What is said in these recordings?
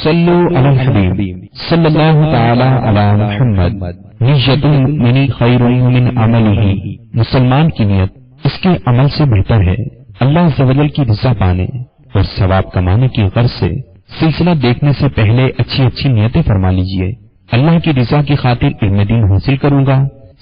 صلو علی الحبیب صلی اللہ تعالی علی محمد۔ نیت المؤمن خیر من عملہ، مسلمان کی نیت اس کے عمل سے بہتر ہے۔ اللہ عز و جل کی رضا پانے اور ثواب کمانے کی غرض سے سلسلہ دیکھنے سے پہلے اچھی اچھی نیتیں فرما لیجئے۔ اللہ کی رضا کی خاطر علم دین حاصل کروں گا،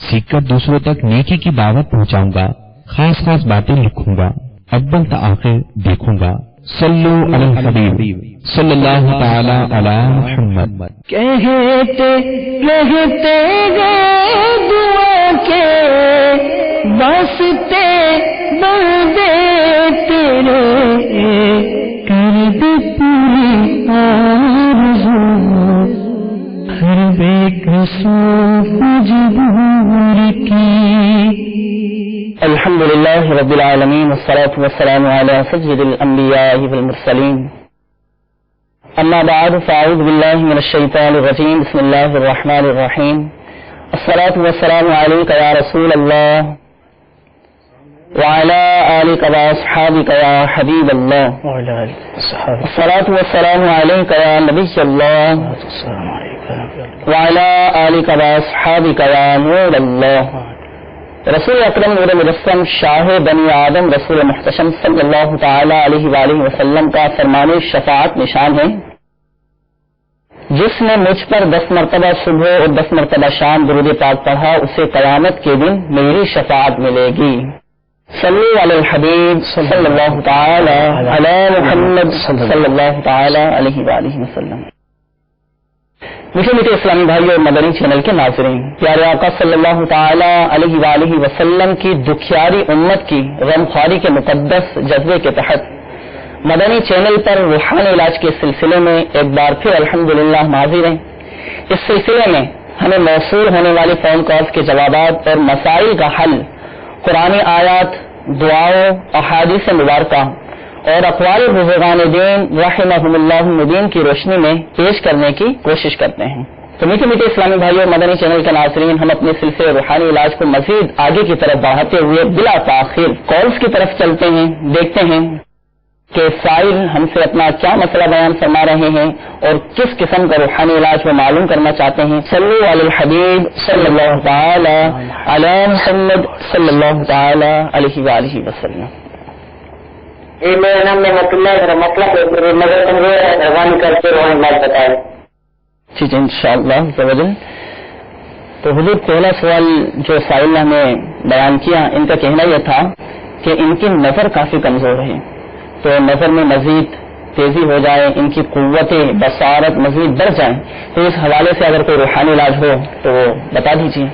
سیکھ کر دوسروں تک نیکی کی دعوت پہنچاؤں گا، خاص خاص باتیں لکھوں گا، اول تا آخر دیکھوں گا۔ صلو علی الحبیب صلی اللہ تعالی علی محمد۔ کہتے کہتے گئے دعا کے واسطے بندے تیرے، کر دے پوری آرزو ہر بے کسو مجبور کی۔ الحمد للہ رب العالمین والصلاة والسلام علی سید الانبیاء والمرسلین، اما بعد فاعوذ باللہ من الشیطان الرجیم، بسم اللہ الرحمن الرحیم۔ الصلاة والسلام علیک یا رسول اللہ وعلی آلک واصحابک یا حبیب اللہ، الصلاة والسلام علیک یا نبی اللہ وعلی آلک واصحابک یا نور اللہ۔ رسول اکرم نور مجسم شاہ بنی آدم رسول محتشم صلی اللہ تعالی علیہ وآلہ وسلم کا فرمان شفاعت نشان ہے، جس نے مجھ پر 10 مرتبہ صبح اور 10 مرتبہ شام درود پاک پڑھا، اسے قیامت کے دن میری شفاعت ملے گی۔ صلی علی الحبیب صلی اللہ تعالی علی محمد صلی اللہ تعالی علیہ وآلہ وسلم۔ میٹھے میٹھے اسلامی بھائی اور مدنی چینل کے ناظرین، پیارے آقا صلی اللہ تعالی علیہ وآلہ وسلم کی دکھیاری امت کی غمخواری کے مقدس جذبے کے تحت مدنی چینل پر روحانی علاج کے سلسلے میں ایک بار پھر الحمدللہ حاضر ہیں۔ اس سلسلے میں ہمیں موصول ہونے والی فون کالز کے جوابات اور مسائل کا حل قرآن آیات، دعاؤں، احادیث مبارکہ اور اقوال بزرگان دین رحمہم اللہ مبین کی روشنی میں پیش کرنے کی کوشش کرتے ہیں۔ تو میٹھے میٹھے اسلامی بھائی اور مدنی چینل کے ناظرین، ہم اپنے سلسلے روحانی علاج کو مزید آگے کی طرف بڑھاتے ہوئے بلا تاخیر کالز کی طرف چلتے ہیں، دیکھتے ہیں کہ سائل ہم سے اپنا کیا مسئلہ بیان فرما رہے ہیں اور کس قسم کا روحانی علاج وہ معلوم کرنا چاہتے ہیں۔ صلو علی الحبیب صلی اللہ تعالی علی محمد صلی اللہ تعالی علیہ وآلہ وسلم۔ میرا نام نعمت اللہ، میرا مسئلہ نظر کمزور ہے، مہربانی کر کے روحانی علاج بتائیں۔ ٹھیک ہے انشاءاللہ۔ تو حضور پہلا سوال جو سائل نے ہمیں بیان کیا، ان کا کہنا یہ تھا کہ ان کی نظر کافی کمزور ہے، تو نظر میں مزید تیزی ہو جائے، ان کی قوت بصارت مزید بڑھ جائے، تو اس حوالے سے اگر کوئی روحانی علاج ہو تو وہ بتا دیجیے۔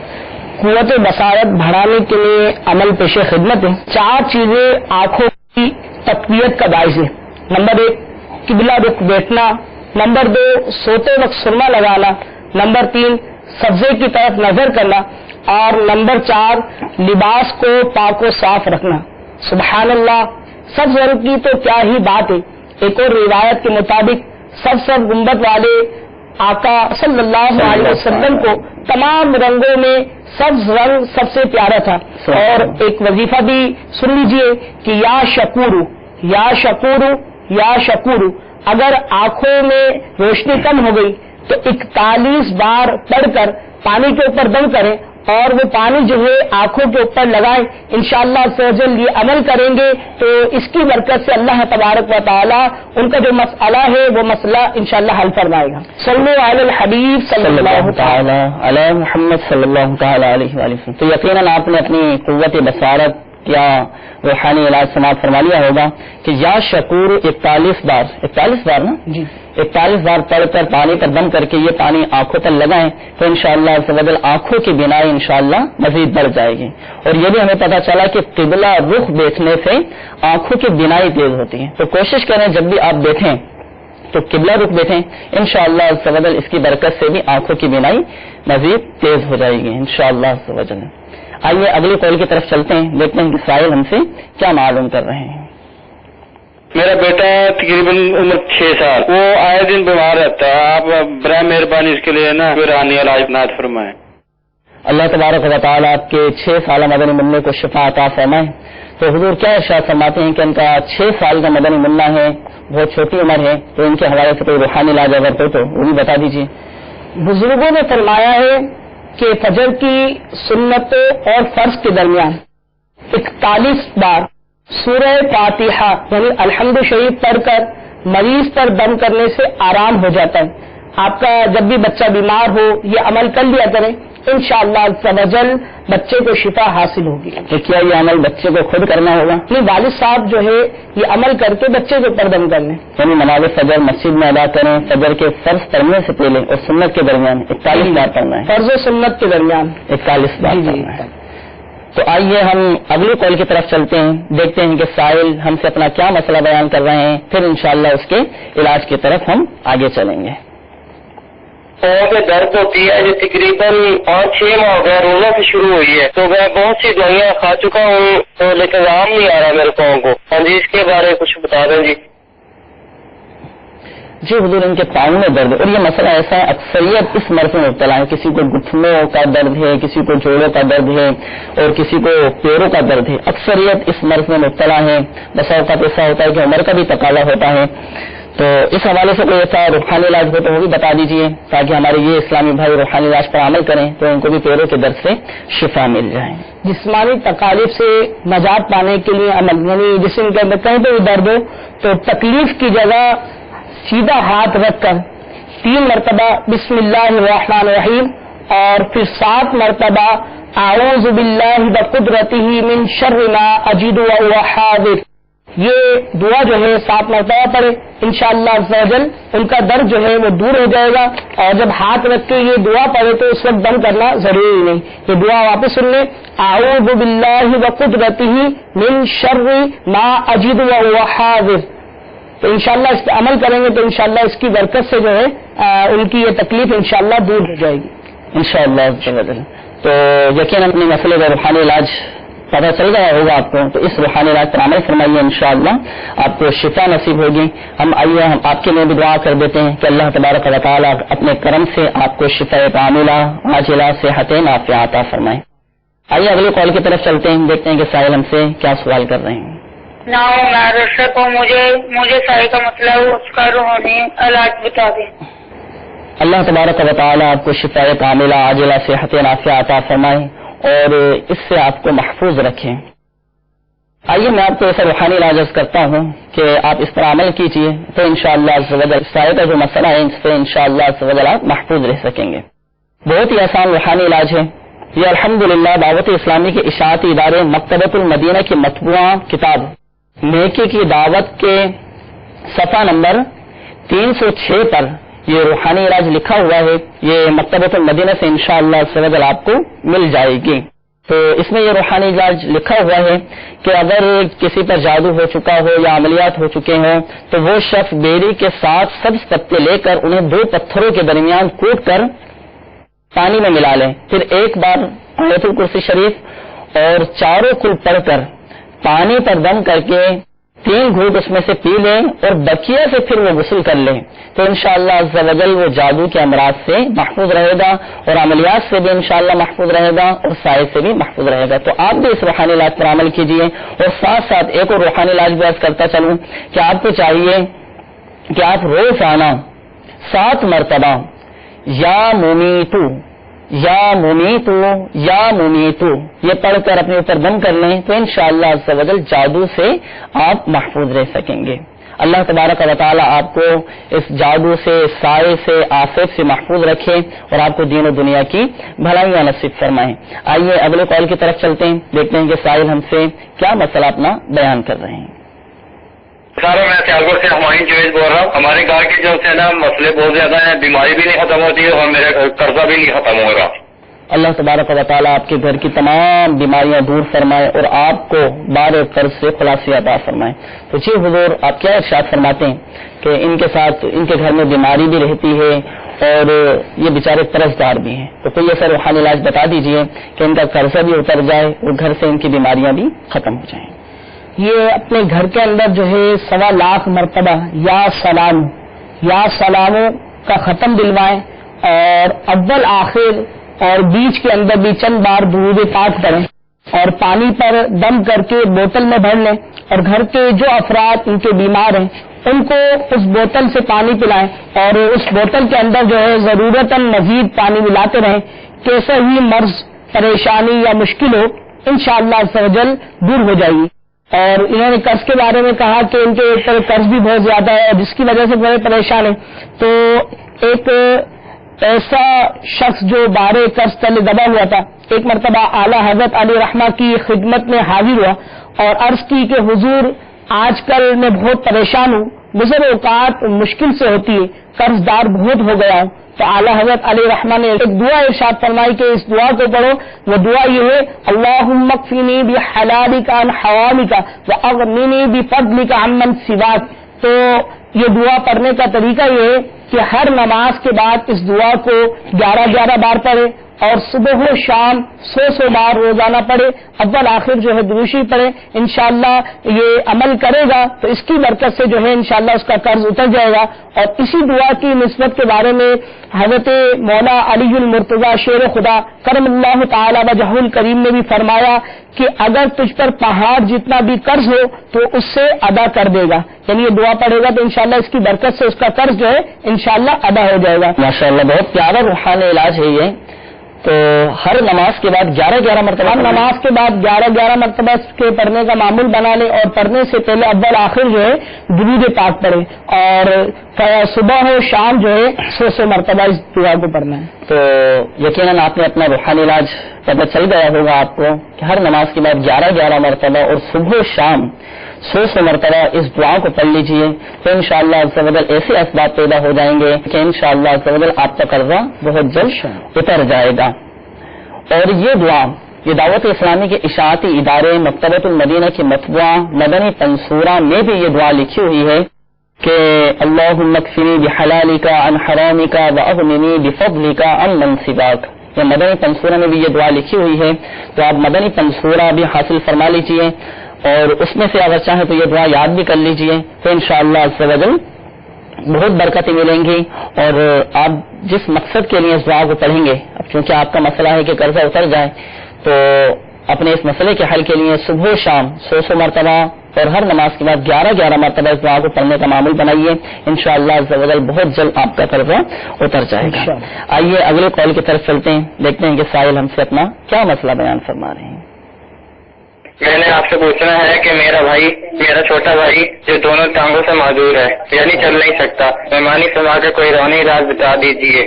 قوت بصارت بڑھانے کے لیے عمل پیش خدمت ہے۔ 4 چیزیں آنکھوں کی تقویت کا باعث ہے۔ نمبر 1 قبلہ رخ بیٹھنا، نمبر 2 سوتے وقت سرما لگانا، نمبر 3 سبزے کی طرف نظر کرنا، اور نمبر 4 لباس کو پاک و صاف رکھنا۔ سبحان اللہ، سب رنگ کی تو کیا ہی بات ہے۔ ایک اور روایت کے مطابق سب گنبد والے آقا صلی اللہ علیہ وسلم کو تمام رنگوں میں سبز رنگ سب سے پیارا تھا۔ اور ایک وظیفہ بھی سن لیجئے کہ یا شکورو یا شکورو یا شکورو، اگر آنکھوں میں روشنی کم ہو گئی تو 41 بار پڑھ کر پانی کے اوپر دم کریں اور وہ پانی جو ہے آنکھوں کے اوپر لگائیں۔ انشاءاللہ سوجل یہ عمل کریں گے تو اس کی برکت سے اللہ تبارک و تعالی ان کا جو مسئلہ ہے وہ مسئلہ انشاءاللہ حل فرمائے گا۔ صلی علی الحبیب صلی اللہ تعالی علی محمد صلی اللہ تعالی علیہ وآلہ وسلم۔ تو یقیناً آپ نے اپنی قوت بصارت یا روحانی علاج سماعت فرما لیا ہوگا کہ یا شکور 41 بار نا جی 41 بار پڑھ کر پانی پر دم کر کے یہ پانی آنکھوں پر لگائیں تو انشاءاللہ آنکھوں کی بینائی انشاءاللہ مزید بڑھ جائے گی۔ اور یہ بھی ہمیں پتہ چلا کہ قبلہ رخ بیٹھنے سے آنکھوں کی بینائی تیز ہوتی ہے، تو کوشش کریں جب بھی آپ بیٹھیں تو قبلہ رخ بیٹھیں، انشاءاللہ اس کی برکت سے بھی آنکھوں کی بینائی مزید تیز ہو جائے گی انشاءاللہ۔ آئیے اگلی کال کی طرف چلتے ہیں، دیکھتے ہیں کہ سائل ہم سے کیا معلوم کر رہے ہیں۔ میرا بیٹا تقریباً عمر 6 سال، وہ آئے دن بیمار رہتا ہے، آپ برائے مہربانی اس کے لیے نا روحانی علاج نات فرمائیں۔ اللہ تبارک و تعالیٰ آپ کے 6 سالہ مدنی منع کو شفا عطا فرمائے۔ تو حضور کیا ارشاد فرماتے ہیں کہ ان کا 6 سال کا مدنی منا ہے، بہت چھوٹی عمر ہے، تو ان کے حوالے سے کوئی روحانی علاج اگر ہو تو وہ بھی بتا دیجیے۔ بزرگوں نے فرمایا ہے کہ فجر کی سنت اور فرض کے درمیان 41 بار سورہ فاتحہ یعنی الحمد شریف پڑھ کر مریض پر دم کرنے سے آرام ہو جاتا ہے۔ آپ کا جب بھی بچہ بیمار ہو یہ عمل کر لیا کریں، انشاءاللہ عز و جل بچے کو شفا حاصل ہوگی۔ تو کیا یہ عمل بچے کو خود کرنا ہوگا؟ نہیں، والد صاحب جو ہے یہ عمل کر کے بچے کے اوپر دم کر لیں، یعنی نماز فجر مسجد میں ادا کریں، فجر کے فرض پڑھنے سے پہلے اور سنت کے درمیان 41 بار پڑھنا ہے، فرض و سنت کے درمیان 41 بار جی پڑھنا ہے۔ تو آئیے ہم اگلی کال کی طرف چلتے ہیں، دیکھتے ہیں کہ سائل ہم سے اپنا کیا مسئلہ بیان کر رہے ہیں، پھر انشاءاللہ اس کے علاج کی طرف ہم آگے چلیں گے۔ پاؤں میں درد ہوتی ہے جو تقریباً 5-6 ماہ ہو گیا، روزہ سے شروع ہوئی ہے، تو میں بہت سی دوائیاں کھا چکا ہوں تو لیکن آرام نہیں آ رہا میرے پاؤں کو۔ ہاں جی، اس کے بارے میں کچھ بتا دیں جی۔ جی حضور، ان کے پاؤں میں درد، اور یہ مسئلہ ایسا ہے اکثریت اس مرض میں مبتلا ہے، کسی کو گھٹنوں کا درد ہے، کسی کو جوڑوں کا درد ہے اور کسی کو پیروں کا درد ہے، اکثریت اس مرض میں مبتلا ہے۔ بسا اوقات ایسا ہوتا ہے کہ عمر کا بھی تقاضا ہوتا ہے، تو اس حوالے سے کوئی ایسا روحانی علاج ہو تو وہ بھی بتا دیجیے تاکہ ہمارے یہ اسلامی بھائی روحانی علاج پر عمل کریں تو ان کو بھی پیروں کے درد سے شفا مل جائے۔ جسمانی تکالیف سے نجات پانے کے لیے عمل، یعنی جسم کے اندر کہیں پہ بھی درد ہو تو تکلیف کی جگہ سیدھا ہاتھ رکھ کر 3 مرتبہ بسم اللہ الرحمن الرحیم اور پھر 7 مرتبہ اعوذ باللہ بقدرتہ من شر ما اجد وهو حاضر، یہ دعا جو ہے 7 مرتبہ پڑھے، انشاءاللہ عز و جل ان کا درد جو ہے وہ دور ہو جائے گا۔ اور جب ہاتھ رکھ کے یہ دعا پڑھے تو اس وقت دم کرنا ضروری نہیں، یہ دعا واپس سن لیں، اعوذ باللہ وقدرتہ من شر ما اجد وهو حاضر، تو انشاءاللہ اس پہ عمل کریں گے تو انشاءاللہ اس کی برکت سے جو ہے ان کی یہ تکلیف انشاءاللہ دور ہو جائے گی انشاءاللہ عز و جل۔ تو یقیناً اپنے مسئلے کا روحانی علاج پتہ چل گیا ہوگا آپ کو، تو اس روحانی علاج پر عمل فرمائیے، انشاءاللہ آپ کو شفا نصیب ہوگی۔ ہم آئیے ہم آپ کے لیے بھی دعا کر دیتے ہیں کہ اللہ تبارک و تعالیٰ اپنے کرم سے آپ کو شفا کاملہ عاجلہ صحت نافعہ عطا فرمائے۔ آئیے اگلی کال کی طرف چلتے ہیں، دیکھتے ہیں کہ سائل ہم سے کیا سوال کر رہے ہیں۔ میں رشک ہوں، مجھے سائے کا مسئلہ ہے، اس کا روحانی علاج بتا دیں۔ اللہ تبارک و تعالیٰ آپ کو شفا کاملہ عاجلہ صحت نافعہ عطا فرمائے اور اس سے آپ کو محفوظ رکھیں۔ آئیے میں آپ کو ایسا روحانی علاج کرتا ہوں کہ آپ اس پر عمل کیجیے تو انشاءاللہ عز و جل سائے کا جو مسئلہ ہے اس سے انشاءاللہ عز و جل آپ محفوظ رہ سکیں گے۔ بہت ہی آسان روحانی علاج ہے یہ، الحمدللہ دعوت اسلامی کے اشاعتی ادارے مکتبۃ المدینہ کی مطبوعہ کتاب نیکی کی دعوت کے صفحہ نمبر 306 پر یہ روحانی علاج لکھا ہوا ہے، یہ مکتبۃ المدینہ سے انشاءاللہ عز و جل آپ کو مل جائے گی۔ تو اس میں یہ روحانی علاج لکھا ہوا ہے کہ اگر کسی پر جادو ہو چکا ہو یا عملیات ہو چکے ہوں تو وہ شخص بیری کے ساتھ سبز پتے لے کر انہیں 2 پتھروں کے درمیان کوٹ کر پانی میں ملا لیں، پھر ایک بار آیت الکرسی شریف اور 4 کل پڑھ کر پانی پر دم کر کے 3 گھونٹ اس میں سے پی لیں اور بقیہ سے پھر وہ غسل کر لیں تو انشاءاللہ عز و جل وہ جادو کے امراض سے محفوظ رہے گا اور عملیات سے بھی انشاءاللہ محفوظ رہے گا اور سائے سے بھی محفوظ رہے گا۔ تو آپ بھی اس روحانی علاج پر عمل کیجیے، اور ساتھ ساتھ ایک اور روحانی علاج بھی عرض کرتا چلوں کہ آپ کو چاہیے کہ آپ روزانہ 7 مرتبہ یا ممیتو یا ممیتو یا ممیتو یہ پڑھ کر اپنے اوپر دم کر لیں تو انشاءاللہ عز و جل جادو سے آپ محفوظ رہ سکیں گے۔ اللہ تبارک و تعالیٰ آپ کو اس جادو سے، سائے سے، آفت سے محفوظ رکھے اور آپ کو دین و دنیا کی بھلائیاں نصیب فرمائیں۔ آئیے اگلے کال کی طرف چلتے ہیں، دیکھتے ہیں کہ سائل ہم سے کیا مسئلہ اپنا بیان کر رہے ہیں۔ سارا میں سیالکوٹ سے ہمایوں جوید بول رہا ہوں۔ ہمارے گھر کے جو ہے نا مسئلے بہت زیادہ ہیں، بیماری بھی نہیں ختم ہوتی ہے اور میرا قرضہ بھی نہیں ختم ہوگا۔ اللہ تبارک و تعالیٰ آپ کے گھر کی تمام بیماریاں دور فرمائے اور آپ کو بار قرض سے خلاصی عطا فرمائے۔ تو جی حضور آپ کیا ارشاد فرماتے ہیں کہ ان کے ساتھ ان کے گھر میں بیماری بھی رہتی ہے اور یہ بیچارے قرض دار بھی ہیں، تو کوئی ایسا روحانی علاج بتا دیجئے کہ ان کا قرضہ بھی اتر جائے اور گھر سے ان کی بیماریاں بھی ختم ہو جائیں۔ یہ اپنے گھر کے اندر جو ہے 1.25 لاکھ مرتبہ یا سلام کا ختم دلوائیں اور اول آخر اور بیچ کے اندر بھی چند بار درود پاک پڑھیں اور پانی پر دم کر کے بوتل میں بھر لیں، اور گھر کے جو افراد ان کے بیمار ہیں ان کو اس بوتل سے پانی پلائیں، اور اس بوتل کے اندر جو ہے ضرورتاً مزید پانی ملاتے رہیں، کیسا ہی مرض، پریشانی یا مشکل ہو انشاءاللہ عز و جل دور ہو جائے گی۔ اور انہوں نے قرض کے بارے میں کہا کہ ان کے اوپر قرض بھی بہت زیادہ ہے جس کی وجہ سے بڑے پریشان ہیں، تو ایک ایسا شخص جو بارے قرض تلے دبا ہوا تھا، ایک مرتبہ اعلیٰ حضرت علی رحمہ کی خدمت میں حاضر ہوا اور عرض کی کہ حضور آج کل میں بہت پریشان ہوں، گزر اوقات مشکل سے ہوتی ہے، قرض دار بہت ہو گیا ہوں۔ تو اعلیٰ حضرت علی رحمہ نے ایک دعا ارشاد فرمائی کہ اس دعا کو پڑھو، وہ دعا یہ ہے اللہم اکفنی بحلالک عن حرامک واغننی بفضلک عمن سواک۔ تو یہ دعا پڑھنے کا طریقہ یہ ہے کہ ہر نماز کے بعد اس دعا کو 11 بار پڑھے اور صبح و شام 100 بار روزانہ پڑھے، اول آخر جو ہے دروشی پڑھے، انشاءاللہ یہ عمل کرے گا تو اس کی برکت سے جو ہے انشاءاللہ اس کا قرض اتر جائے گا۔ اور اسی دعا کی نسبت کے بارے میں حضرت مولا علی المرتضی شیر خدا کرم اللہ تعالی وجہ الکریم نے بھی فرمایا کہ اگر تجھ پر پہاڑ جتنا بھی قرض ہو تو اس سے ادا کر دے گا، یعنی یہ دعا پڑھے گا تو انشاءاللہ اس کی برکت سے اس کا قرض جو ہے انشاءاللہ ادا ہو جائے گا۔ ماشاءاللہ بہت پیارا روحانی علاج ہے یہ۔ تو ہر نماز کے بعد 11 مرتبہ، ہر نماز کے بعد 11 مرتبہ اس کے پڑھنے کا معمول بنا لیں، اور پڑھنے سے پہلے اول آخر جو ہے درود پاک پڑھیں، اور صبح و شام جو ہے 100 مرتبہ اس دعا کو پڑھنا ہے۔ تو یقیناً آپ نے اپنا روحانی علاج پتہ چل گیا ہوگا آپ کو کہ ہر نماز کے بعد 11 مرتبہ اور صبح و شام 100 مرتبہ اس دعا کو پڑھ لیجئے، تو انشاءاللہ عز و جل ایسے اسباب پیدا ہو جائیں گے کہ انشاءاللہ عز و جل آپ کا قرضہ بہت جلد اتر جائے گا۔ اور یہ دعا یہ دعوت اسلامی کے اشاعتی ادارے مکتبۃ المدینہ کی مطبوعہ مدنی منصورہ میں بھی یہ دعا لکھی ہوئی ہے کہ اللہم اکفنی بحلالک عن حرامک واغننی بفضلک عمن سواک۔ یہ مدنی منصورہ میں بھی یہ دعا لکھی ہوئی ہے، تو آپ مدنی منصورہ بھی حاصل فرما لیجئے، اور اس میں سے اگر چاہیں تو یہ دعا یاد بھی کر لیجئے، تو انشاءاللہ عز و جل بہت برکتیں ملیں گی۔ اور آپ جس مقصد کے لیے اس دعا کو پڑھیں گے، اب چونکہ آپ کا مسئلہ ہے کہ قرضہ اتر جائے، تو اپنے اس مسئلے کے حل کے لیے صبح و شام 100 مرتبہ اور ہر نماز کے بعد 11 مرتبہ اس دعا کو پڑھنے کا معمول بنائیے، انشاءاللہ عز و جل بہت جلد آپ کا قرضہ اتر جائے گا۔ آئیے اگلے کال کی طرف چلتے ہیں، دیکھتے ہیں کہ سائل ہم سے اپنا کیا مسئلہ بیان فرما رہے ہیں۔ میں نے آپ سے پوچھنا ہے کہ میرا چھوٹا بھائی جو دونوں ٹانگوں سے معذور ہے، یعنی چل نہیں سکتا، مہمانی سما کے کوئی روحانی علاج بتا دیجیے۔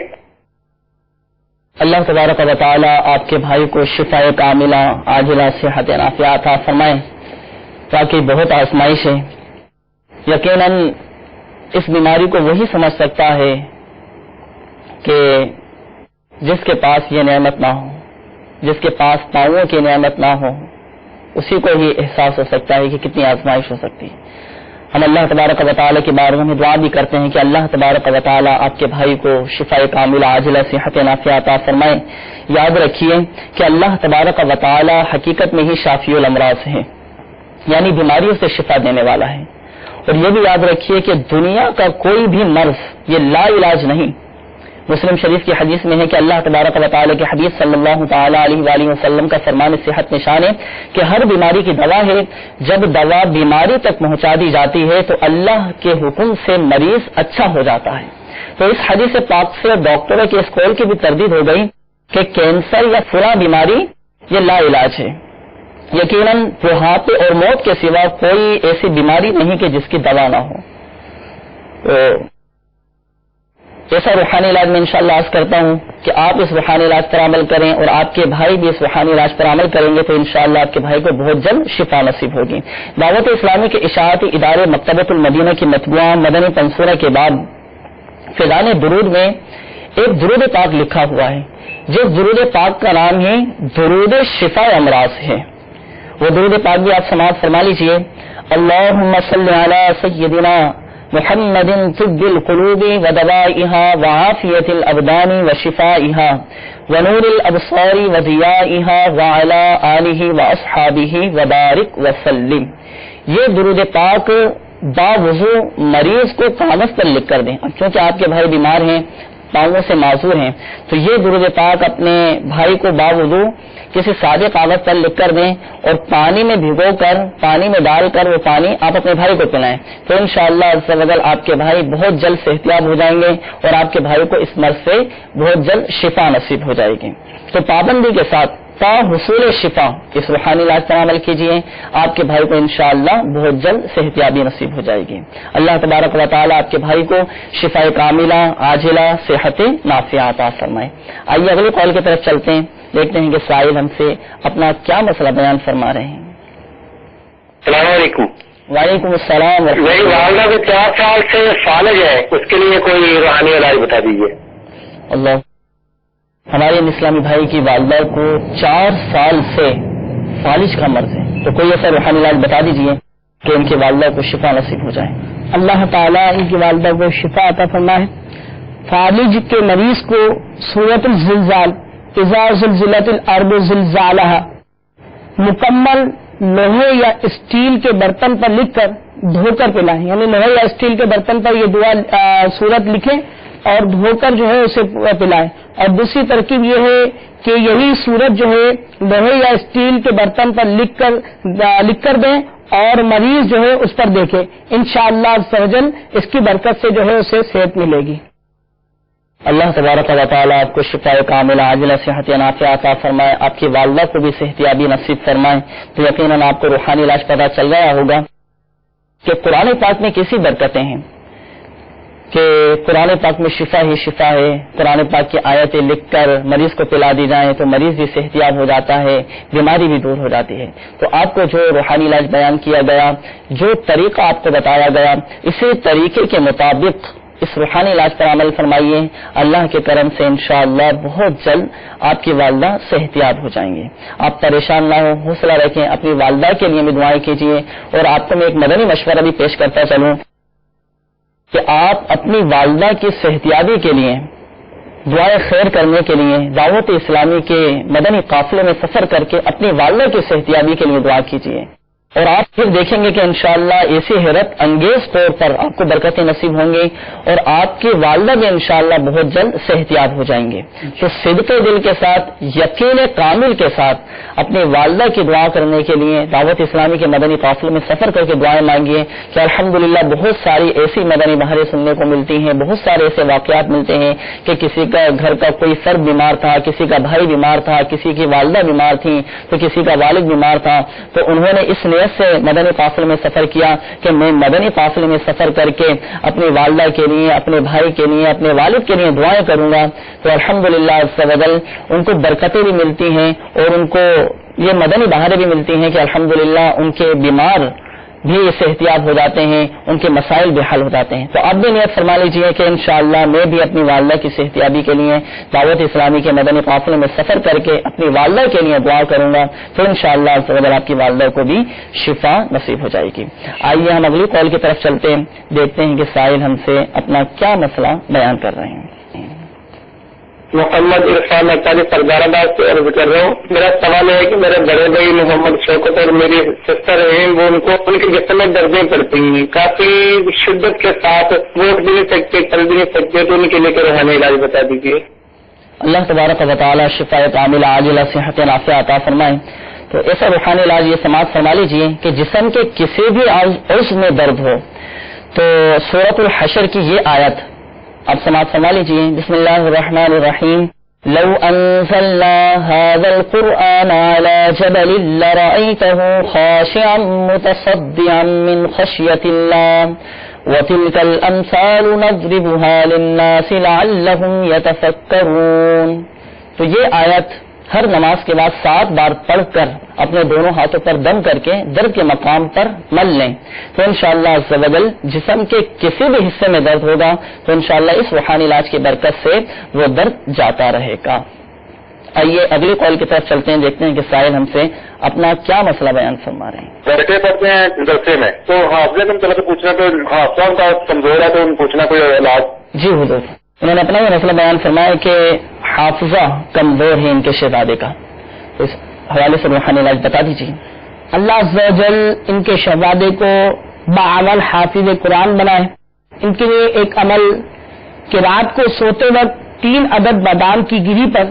اللہ تبارک و تعالی آپ کے بھائی کو شفاء کاملہ عاجلہ صحت نافعہ عطا فرمائے۔ تاکہ بہت آزمائش ہے، یقیناً اس بیماری کو وہی سمجھ سکتا ہے کہ جس کے پاس یہ نعمت نہ ہو، جس کے پاس پاؤں کی نعمت نہ ہو، اسی کو ہی احساس ہو سکتا ہے کہ کتنی آزمائش ہو سکتی ہے۔ ہم اللہ تبارک و تعالی کی بارگاہ میں دعا بھی کرتے ہیں کہ اللہ تبارک و تعالی آپ کے بھائی کو شفاء کاملہ عاجلہ صحت نافعہ عطا فرمائے۔ یاد رکھیے کہ اللہ تبارک و تعالی حقیقت میں ہی شافی الامراض ہے، یعنی بیماریوں سے شفا دینے والا ہے۔ اور یہ بھی یاد رکھیے کہ دنیا کا کوئی بھی مرض یہ لا علاج نہیں۔ مسلم شریف کی حدیث میں ہے کہ اللہ تبارک و تعالی کے حبیب صلی اللہ تعالی علیہ وآلہ وسلم کا فرمان صحت نشان ہے کہ ہر بیماری کی دوا ہے، جب دوا بیماری تک پہنچا دی جاتی ہے تو اللہ کے حکم سے مریض اچھا ہو جاتا ہے۔ تو اس حدیث پاک سے ڈاکٹروں کے اس قول کی بھی تردید ہو گئی کہ کینسر یا فلاں بیماری یہ لا علاج ہے۔ یقیناً بڑھاپے اور موت کے سوا کوئی ایسی بیماری نہیں کہ جس کی دوا نہ ہو۔ تو ایسا روحانی علاج میں انشاءاللہ عرض کرتا ہوں کہ آپ اس روحانی علاج پر عمل کریں اور آپ کے بھائی بھی اس روحانی علاج پر عمل کریں گے تو انشاءاللہ آپ کے بھائی کو بہت جلد شفا نصیب ہوگی۔ دعوت اسلامی کے اشاعتی ادارے مکتبۃ المدینہ کی مطبوعہ مدنی منصورہ کے بعد فیضان درود میں ایک درود پاک لکھا ہوا ہے، جس درود پاک کا نام ہے درود شفاء امراض ہے۔ وہ درود پاک بھی آپ سماعت فرما لیجیے۔ اللہم صلی علی سیدنا محمد طب القلوب ودوائها وعافیت الابدان وشفائها ونور الابصار وضیائها وعلى آلہ واصحابہ وبارک وسلم۔ یہ درود پاک باوضو مریض کو کاغذ پر لکھ کر دیں۔ اب چونکہ آپ کے بھائی بیمار ہیں، پاؤں سے معذور ہیں تو یہ درود پاک اپنے بھائی کو باوضو کسی سادے کاغذ پر لکھ کر دیں اور پانی میں بھگو کر پانی میں ڈال کر وہ پانی آپ اپنے بھائی کو پلائیں تو انشاءاللہ عز و جل آپ کے بھائی بہت جلد صحتیاب ہو جائیں گے اور آپ کے بھائی کو اس مرض سے بہت جلد شفا نصیب ہو جائے گی. تو پابندی کے ساتھ تا حصول شفا اس روحانی علاج پر عمل کیجیے, آپ کے بھائی کو انشاءاللہ بہت جلد صحتیابی نصیب ہو جائے گی. اللہ تبارک و تعالی آپ کے بھائی کو شفا کاملہ عاجلہ صحت نافعہ عطا فرمائے. آئیے اگلے قول کی طرف چلتے ہیں, دیکھتے ہیں کہ سائل ہم سے اپنا کیا مسئلہ بیان فرما رہے ہیں. السلام علیکم. وعلیکم السلام. میری والدہ کو 4 سال سے فالج ہے, اس کے لیے کوئی روحانی علاج بتا دیجیے. اللہ, ہمارے اسلامی بھائی کی والدہ کو 4 سال سے فالج کا مرض ہے, تو کوئی ایسا روحانی علاج بتا دیجیے کہ ان کی والدہ کو شفا نصیب ہو جائے. اللہ تعالیٰ ان کی والدہ کو شفا عطا فرمائے. فالج کے مریض کو سورۃ الزلزال اذا زلزلت الارض زلزالہا مکمل لوہے یا اسٹیل کے برتن پر لکھ کر دھو کر پلائیں, یعنی لوہے یا اسٹیل کے برتن پر یہ دعا سورت لکھیں اور دھو کر جو ہے اسے پلائیں. اور دوسری ترکیب یہ ہے کہ یہی سورت جو ہے لوہے یا اسٹیل کے برتن پر لکھ کر دیں اور مریض جو ہے اس پر دیکھے. انشاءاللہ عز و جل اس کی برکت سے جو ہے اسے صحت ملے گی. اللہ تبارک و تعالیٰ آپ کو شفا کاملہ عاجلہ صحت نافعہ عطا فرمائے, آپ کی والدہ کو بھی صحتیابی نصیب فرمائے. تو یقیناً آپ کو روحانی علاج پتہ چل گیا ہوگا کہ قرآن پاک میں کیسی برکتیں ہیں, کہ قرآن پاک میں شفا ہی شفا ہے. قرآن پاک کی آیتیں لکھ کر مریض کو پلا دی جائیں تو مریض بھی صحتیاب ہو جاتا ہے, بیماری بھی دور ہو جاتی ہے. تو آپ کو جو روحانی علاج بیان کیا گیا, جو طریقہ آپ کو بتایا گیا, اسی طریقے کے مطابق اس روحانی علاج پر عمل فرمائیے. اللہ کے کرم سے انشاءاللہ بہت جلد آپ کی والدہ صحتیاب ہو جائیں گے. آپ پریشان نہ ہو, حوصلہ رکھیں, اپنی والدہ کے لیے بھی دعائیں کیجیے. اور آپ کو میں ایک مدنی مشورہ بھی پیش کرتا چلوں کہ آپ اپنی والدہ کی صحتیابی کے لیے دعائیں خیر کرنے کے لیے دعوت اسلامی کے مدنی قافلے میں سفر کر کے اپنی والدہ کی صحتیابی کے لیے دعا کیجیے. اور آپ پھر دیکھیں گے کہ انشاءاللہ ایسی حیرت انگیز طور پر آپ کو برکتیں نصیب ہوں گی اور آپ کی والدہ بھی انشاءاللہ بہت جلد صحتیاب ہو جائیں گے. تو صدق دل کے ساتھ, یقین کامل کے ساتھ اپنی والدہ کی دعا کرنے کے لیے دعوت اسلامی کے مدنی قافلے میں سفر کر کے دعائیں مانگیے کہ الحمدللہ بہت ساری ایسی مدنی بہاریں سننے کو ملتی ہیں, بہت سارے ایسے واقعات ملتے ہیں کہ کسی کا گھر کا کوئی فرد بیمار تھا, کسی کا بھائی بیمار تھا, کسی کی والدہ بیمار تھی, تو کسی کا والد بیمار تھا. تو انہوں نے اس سے مدنی قافلے میں سفر کیا کہ میں مدنی قافلے میں سفر کر کے اپنی والدہ کے لیے, اپنے بھائی کے لیے, اپنے والد کے لیے دعائیں کروں گا. تو الحمدللہ عز و جل ان کو برکتیں بھی ملتی ہیں اور ان کو یہ مدنی بہاریں بھی ملتی ہیں کہ الحمدللہ ان کے بیمار بھی صحتیاب ہو جاتے ہیں, ان کے مسائل بھی حل ہو جاتے ہیں. تو آپ بھی نیت فرما لیجیے کہ انشاءاللہ میں بھی اپنی والدہ کی صحتیابی کے لیے دعوت اسلامی کے مدنی قافلے میں سفر کر کے اپنی والدہ کے لیے دعا کروں گا. تو انشاءاللہ آپ کی والدہ کو بھی شفا نصیب ہو جائے گی. آئیے ہم اگلی کال کی طرف چلتے ہیں, دیکھتے ہیں کہ سائل ہم سے اپنا کیا مسئلہ بیان کر رہے ہیں. محمد عرفان اطاری سردار آباد سے عرض کر رہا ہوں. میرا سوال ہے کہ میرے بڑے بھائی محمد شوکت اور میری سسٹر ہیں, وہ ان کو ان کے جسم میں دردیں پڑتی ہیں کافی شدت کے ساتھ, وہ اٹھ بھی نہیں سکتے, چل بھی نہیں سکتے, تو ان کے لیے روحانی علاج بتا دیجیے. اللہ تبارک و تعالی شفا کاملہ عاجلہ صحت نافعہ عطا فرمائے. تو ایسا روحانی علاج یہ سماعت فرما لیجیے کہ جسم کے کسی بھی عضو میں درد ہو تو سورۃ الحشر کی یہ آیت آپ سماعت فرما لیجیے. بسم اللہ الرحمن الرحیم. لو انزلنا هذا القرآن على جبل لرأيته خاشعا متصدعا من خشية الله وتلك الأمثال نضربها للناس لعلهم يتفكرون. تو یہ آیت ہر نماز کے بعد 7 بار پڑھ کر اپنے دونوں ہاتھوں پر دم کر کے درد کے مقام پر مل لیں تو انشاءاللہ عز و جل جسم کے کسی بھی حصے میں درد ہوگا تو انشاءاللہ اس روحانی علاج کی برکت سے وہ درد جاتا رہے گا. آئیے اگلی کال کی طرف چلتے ہیں, دیکھتے ہیں کہ سائل ہم سے اپنا کیا مسئلہ بیان فرما رہے ہیں. لڑکے پڑھتے ہیں درسے میں تو حافظے کی طرف سے پوچھنا, تو حافظہ ان کا کمزور ہے تو ان پوچھنا کوئی علاج. جی حضور, انہوں نے اپنا یہ مسئلہ بیان فرمایا کہ حافظہ کمزور ہے ان کے شہزادے کا, اس حوالے سے روحانی علاج بتا دیجیے. اللہ عز و جل ان کے شہزادے کو بعمل حافظ قرآن بنائے. ان کے لیے ایک عمل کہ رات کو سوتے وقت 3 عدد بادام کی گری پر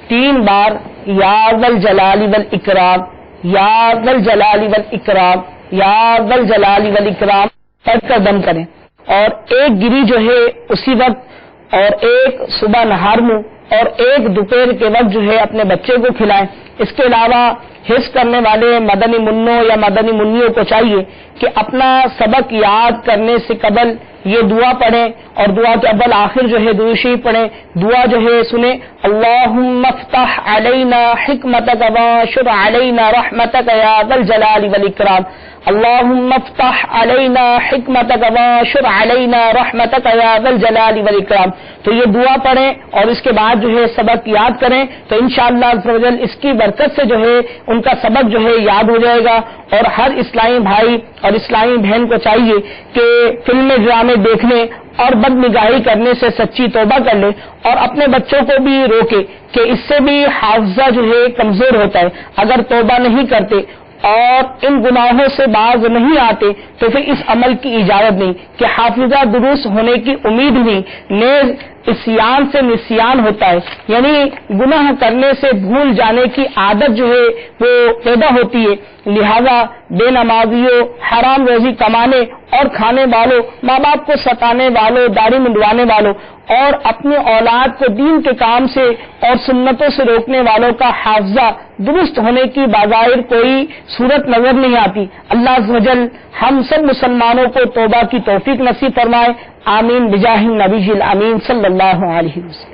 3 بار یا ذل جلال والاکرام، یا ذل جلال والاکرام، یا ذل جلال والاکرام پڑھ کر دم کریں، اور ایک گری جو ہے اسی وقت اور ایک صبح نہار میں اور ایک دوپہر کے وقت جو ہے اپنے بچے کو کھلائیں۔ اس کے علاوہ حفظ کرنے والے مدنی منوں یا مدنی منیوں کو چاہیے کہ اپنا سبق یاد کرنے سے قبل یہ دعا پڑھیں، اور دعا کے اول آخر جو ہے درود شریف پڑھیں۔ دعا جو ہے سنیں، اللہم افتح علینا حکمتک وانشر علینا رحمتک یا ذا الجلال والاکرام، اللہم افتح علینا حکمتک وانشر علینا رحمتک یا ذا الجلال والاکرام۔ تو یہ دعا پڑھیں اور اس کے بعد جو ہے سبق یاد کریں، تو انشاءاللہ عز و جل اس کی برکت سے جو ہے ان کا سبق جو ہے یاد ہو جائے گا۔ اور ہر اسلامی بھائی اور اسلامی بہن کو چاہیے کہ فلمیں ڈرامے دیکھنے اور بد نگاہی کرنے سے سچی توبہ کر لے، اور اپنے بچوں کو بھی روکے کہ اس سے بھی حافظہ جو ہے کمزور ہوتا ہے۔ اگر توبہ نہیں کرتے اور ان گناہوں سے باز نہیں آتے تو پھر اس عمل کی اجازت نہیں کہ حافظہ درست ہونے کی امید نہیں، نیز عصیان سے نسیان ہوتا ہے، یعنی گناہ کرنے سے بھول جانے کی عادت جو ہے وہ پیدا ہوتی ہے۔ لہذا بے نمازیوں، حرام روزی کمانے اور کھانے والوں، ماں باپ کو ستانے والوں، داڑھی منڈوانے والوں اور اپنی اولاد کو دین کے کام سے اور سنتوں سے روکنے والوں کا حافظہ درست ہونے کی بظاہر کوئی صورت نظر نہیں آتی۔ اللہ عز و جل ہم سب مسلمانوں کو توبہ کی توفیق نصیب فرمائے، آمین بجاہ النبی الامین صلی اللہ علیہ وسلم۔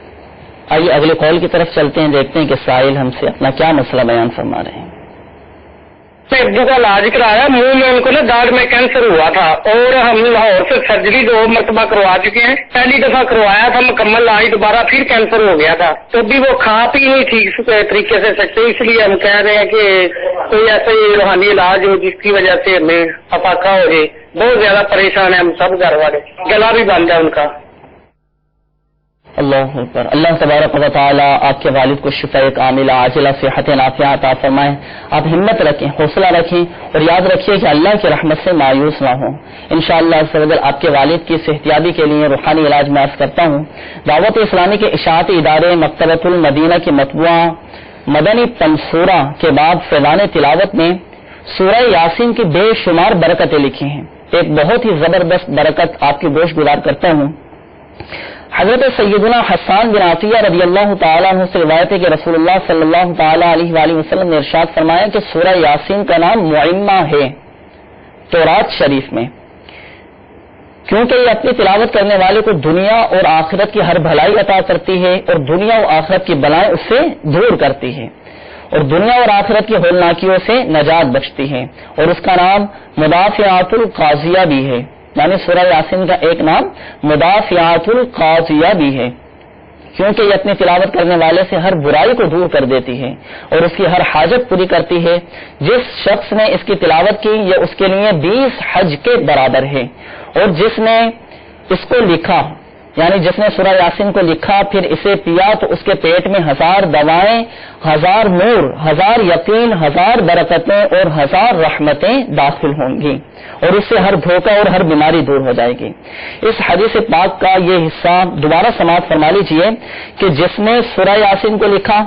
آئیے اگلے کال کی طرف چلتے ہیں، دیکھتے ہیں کہ سائل ہم سے اپنا کیا مسئلہ بیان فرما رہے ہیں۔ میں ابو کا علاج کرایا، منہ میں ان کو نا دانت میں کینسر ہوا تھا، اور ہم لاہور سے سرجری 2 مرتبہ کروا چکے ہیں۔ پہلی دفعہ کروایا تھا مکمل، آج دوبارہ پھر کینسر ہو گیا تھا، تو بھی وہ کھا پی نہیں ٹھیک طریقے سے سکتے، اس لیے ہم کہہ رہے ہیں کہ کوئی ایسا ہی روحانی علاج ہو جس کی وجہ سے ہمیں افاقہ ہو جائے۔ بہت زیادہ پریشان ہیں ہم سب گھر والے، گلا بھی بند ہے ان کا۔ اللہ اکبر۔ اللہ تبارک و تعالی آپ کے والد کو شفاء کاملہ عاجلہ صحت نافعہ عطا فرمائے۔ آپ ہمت رکھیں، حوصلہ رکھیں، اور یاد رکھیے کہ اللہ کی رحمت سے مایوس نہ ہوں۔ انشاءاللہ عز و جل آپ کے والد کی صحتیابی کے لیے روحانی علاج میں عرض کرتا ہوں۔ دعوت اسلامی کے اشاعتی ادارے مکتبۃ المدینہ کی مطبوعہ مدنی پنصورہ کے بعد فیضان تلاوت میں سورہ یاسین کی بے شمار برکتیں لکھی ہیں۔ ایک بہت ہی زبردست برکت آپ کی گوش گزار کرتا ہوں۔ حضرت سیدنا حسان بن عطیہ رضی اللہ تعالیٰ عنہ سے روایت ہے کہ رسول اللہ صلی اللہ تعالیٰ علیہ وآلہ وسلم نے ارشاد فرمایا کہ سورہ یاسین کا نام معمہ ہے تورات شریف میں، کیونکہ یہ اپنی تلاوت کرنے والے کو دنیا اور آخرت کی ہر بھلائی عطا کرتی ہے، اور دنیا و آخرت کی بلائیں اس سے دور کرتی ہے، اور دنیا اور آخرت کی ہولناکیوں سے نجات بخشتی ہے، اور اس کا نام مدافعات القاضیہ بھی ہے، یعنی سورہ یاسین کا ایک نام مدافعات القاضیہ بھی ہے، کیونکہ یہ اپنی تلاوت کرنے والے سے ہر برائی کو دور کر دیتی ہے اور اس کی ہر حاجت پوری کرتی ہے۔ جس شخص نے اس کی تلاوت کی یہ اس کے لیے 20 حج کے برابر ہے، اور جس نے اس کو لکھا، یعنی جس نے سورہ یاسین کو لکھا پھر اسے پیا تو اس کے پیٹ میں 1000 دوائیں، 1000 نور، 1000 یقین، 1000 برکتیں اور 1000 رحمتیں داخل ہوں گی، اور اس سے ہر دھوکہ اور ہر بیماری دور ہو جائے گی۔ اس حدیث پاک کا یہ حصہ دوبارہ سماعت فرما لیجیے کہ جس نے سورہ یاسین کو لکھا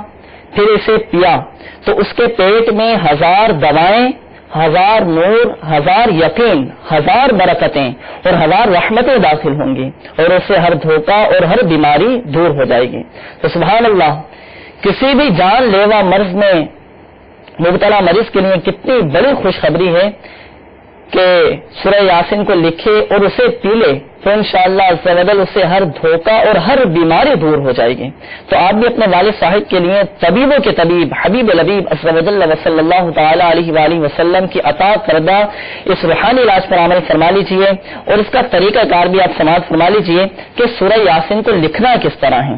پھر اسے پیا تو اس کے پیٹ میں 1000 دوائیں، 1000 نور، 1000 یقین، 1000 برکتیں اور 1000 رحمتیں داخل ہوں گی، اور اس سے ہر دھوکہ اور ہر بیماری دور ہو جائے گی۔ تو سبحان اللہ، کسی بھی جان لیوا مرض میں مبتلا مریض کے لیے کتنی بڑی خوشخبری ہے کہ سورہ یاسین کو لکھے اور اسے پی لے تو انشاءاللہ عز و جل اس سے ہر دھوکہ اور ہر بیماری دور ہو جائے گی۔ تو آپ بھی اپنے والد صاحب کے لیے طبیبوں کے طبیب حبیب لبیب عز و جل صلی اللہ تعالی علیہ وآلہ وسلم کی عطا کردہ اس روحانی علاج پر عمل فرما لیجیے، اور اس کا طریقہ کار بھی آپ سماعت فرما لیجیے کہ سورہ یاسین کو لکھنا کس طرح ہے۔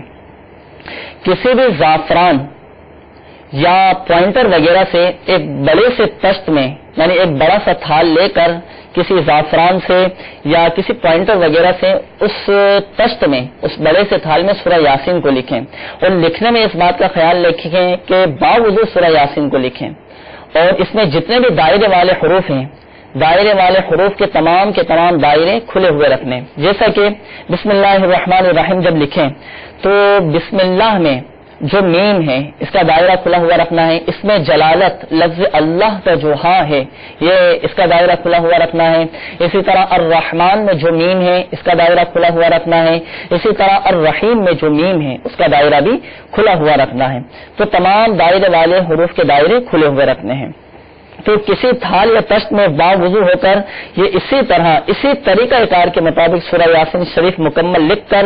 کسی بھی زعفران یا پوائنٹر وغیرہ سے ایک بڑے سے تشت میں، یعنی ایک بڑا سا تھال لے کر کسی زعفران سے یا کسی پوائنٹر وغیرہ سے اس تشت میں، اس بڑے سے تھال میں سورہ یاسین کو لکھیں، اور لکھنے میں اس بات کا خیال رکھیں کہ باوضو سورہ یاسین کو لکھیں، اور اس میں جتنے بھی دائرے والے حروف ہیں دائرے والے حروف کے تمام دائرے کھلے ہوئے رکھنے. جیسا کہ بسم اللہ الرحمن الرحیم جب لکھیں تو بسم اللہ میں جو میم ہے اس کا دائرہ کھلا ہوا رکھنا ہے. اس میں جلالت لفظ اللہ کا جو ہاں ہے یہ اس کا دائرہ کھلا ہوا رکھنا ہے. اسی طرح الرحمن میں جو میم ہے اس کا دائرہ کھلا ہوا رکھنا ہے. اسی طرح الرحیم میں جو میم ہے اس کا دائرہ بھی کھلا ہوا رکھنا ہے. تو تمام دائرے والے حروف کے دائرے کھلے ہوئے رکھنے ہیں. تو کسی تھال یا تشت میں باوضو ہو کر یہ اسی طریقہ کار کے مطابق سورہ یاسین شریف مکمل لکھ کر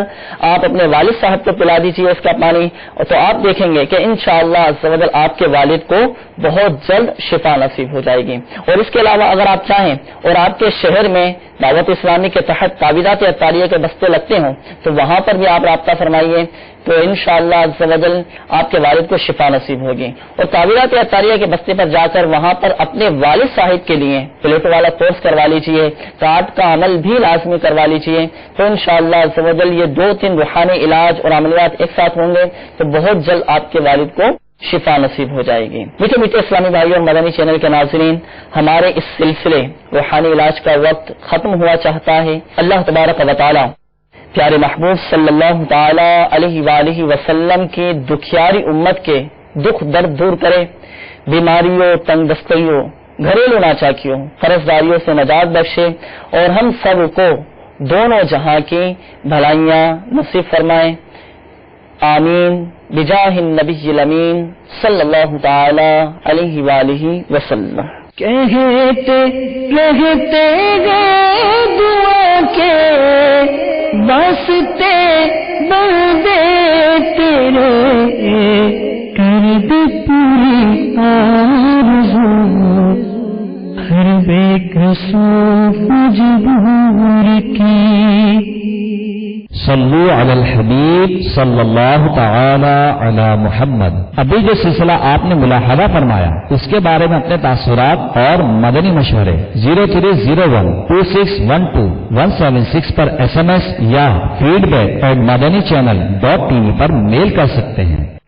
آپ اپنے والد صاحب کو پلا دیجیے اس کا پانی, اور تو آپ دیکھیں گے کہ انشاءاللہ عز و جل آپ کے والد کو بہت جلد شفا نصیب ہو جائے گی. اور اس کے علاوہ اگر آپ چاہیں اور آپ کے شہر میں دعوت اسلامی کے تحت تعویذات اطاریہ کے بستے لگتے ہوں تو وہاں پر بھی آپ رابطہ فرمائیے, تو انشاءاللہ عز و جل آپ کے والد کو شفا نصیب ہوگی. اور تعویذات اطاریہ کے بستے پر جا کر وہاں پر اپنے والد صاحب کے لیے پلیٹو والا کورس کروا لیجیے, کارڈ کا عمل بھی لازمی کروا لیجیے. تو انشاءاللہ عز و جل یہ 2-3 روحانی علاج اور عملیات ایک ساتھ ہوں گے تو بہت جلد آپ کے والد کو شفا نصیب ہو جائے گی. میٹھے میٹھے اسلامی بھائیوں اور مدنی چینل کے ناظرین, ہمارے اس سلسلے روحانی علاج کا وقت ختم ہوا چاہتا ہے. اللہ تبارک و تعالی پیارے محبوب صلی اللہ تعالی علیہ وآلہ وسلم کی دکھیاری امت کے دکھ درد دور کرے, بیماریوں, تنگ دستیوں, گھریلو ناچاکیوں, قرض داریوں سے نجات بخشے اور ہم سب کو دونوں جہاں کی بھلائیاں نصیب فرمائے. آمین بجاہ النبی الامین صلی اللہ تعالی علیہ وآلہ وسلم. کہتے رہتے گئے دعا کے واسطے بندے تیرے, کر دے پوری آرزو ہر بے کسو مجبور کی. صلو علی الحبیب صلی اللہ تعالی علی محمد. ابھی جو سلسلہ آپ نے ملاحظہ فرمایا اس کے بارے میں اپنے تاثرات اور مدنی مشورے 03012612 پر SMS یا feedback@madanichannel.tv پر میل کر سکتے ہیں.